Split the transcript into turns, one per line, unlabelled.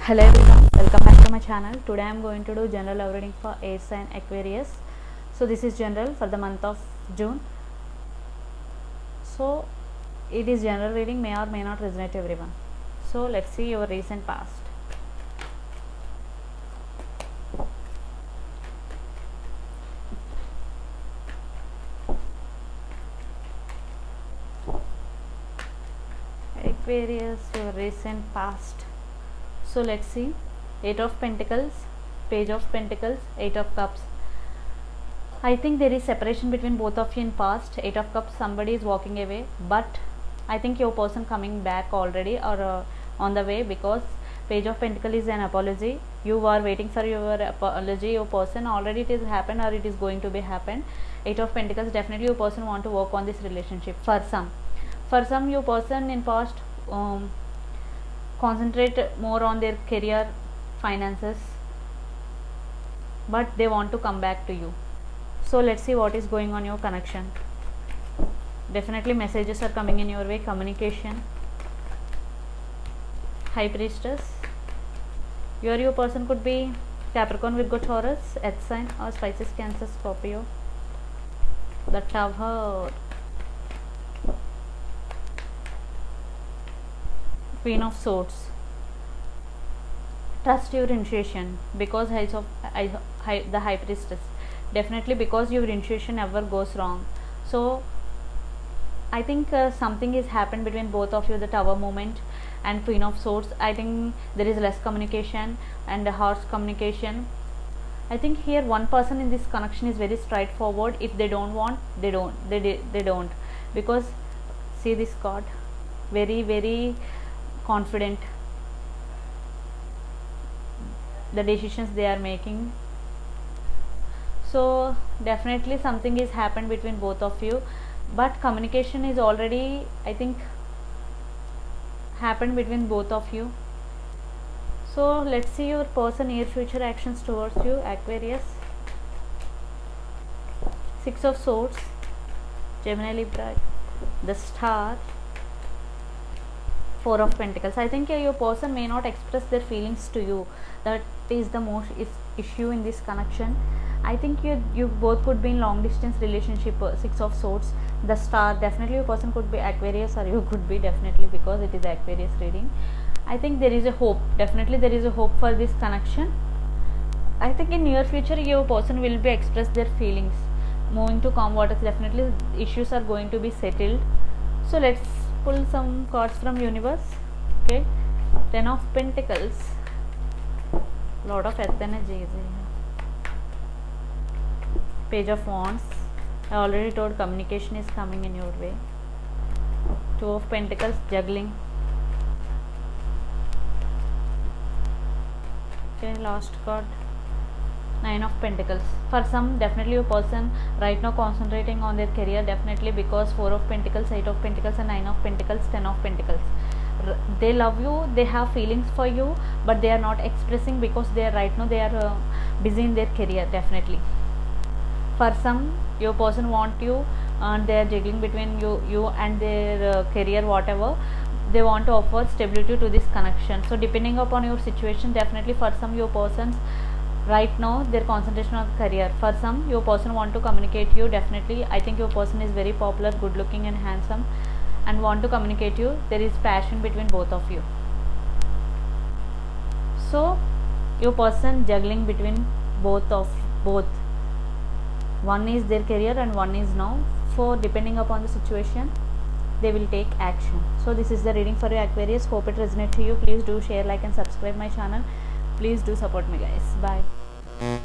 Hello everyone, welcome back to my channel. Today I am going to do general love reading for air sign Aquarius. So this is general for the month of June. So it is general reading, may or may not resonate to everyone. So let's see your recent past. Aquarius, your recent past. So let's see. 8 of Pentacles, Page of Pentacles, 8 of Cups. I think there is separation between both of you in past. 8 of Cups, somebody is walking away, but I think your person coming back already or on the way, because Page of Pentacles is an apology. You are waiting for your apology. Your person already it is happened or it is going to be happen. 8 of Pentacles, definitely your person want to work on this relationship. For some your person in past concentrate more on their career, finances, but they want to come back to you. So let's see what is going on your connection. Definitely messages are coming in your way. Communication. High Priestess. Your person could be Capricorn, Virgo, Taurus, Earth sign, or Pisces, Cancer, Scorpio. The Tower. Queen of Swords. Trust your intuition, because the High Priestess. Definitely because your intuition never goes wrong. So I think something is happened between both of you. The Tower moment and Queen of Swords. I think there is less communication and harsh communication. I think here one person in this connection is very straightforward. If they don't want, they don't, because see this card, very confident, the decisions they are making. So definitely something is happened between both of you, but communication is already, I think, happened between both of you. So let's see your person near future actions towards you, Aquarius. 6 of Swords, Gemini, Libra, the Star, 4 of Pentacles. I think your person may not express their feelings to you. That is the most issue in this connection. I think you both could be in long distance relationship. 6 of Swords, the Star. Definitely your person could be Aquarius, or you could be, definitely, because it is Aquarius reading. I think there is a hope. Definitely there is a hope for this connection. I think in near future your person will be express their feelings. Moving to calm waters, definitely issues are going to be settled. So let's pull some cards from universe. Okay, 10 of Pentacles, lot of earth energy is here. Page of Wands, I already told communication is coming in your way. 2 of Pentacles, juggling. Okay, last card, 9 of Pentacles. For some, definitely your person right now concentrating on their career, definitely, because 4 of Pentacles, 8 of Pentacles, and 9 of Pentacles, 10 of Pentacles. They love you, they have feelings for you, but they are not expressing because they are right now busy in their career. Definitely for some, your person want you and they are juggling between you and their career, whatever. They want to offer stability to this connection. So depending upon your situation, definitely for some your persons right now their concentration on career. For some your person want to communicate you. Definitely I think your person is very popular, good looking and handsome, and want to communicate you. There is passion between both of you. So your person juggling between both. One is their career and one is now. So depending upon the situation, they will take action. So this is the reading for you, Aquarius. Hope it resonates to you. Please do share, like, and subscribe my channel. Please do support me, guys. Bye.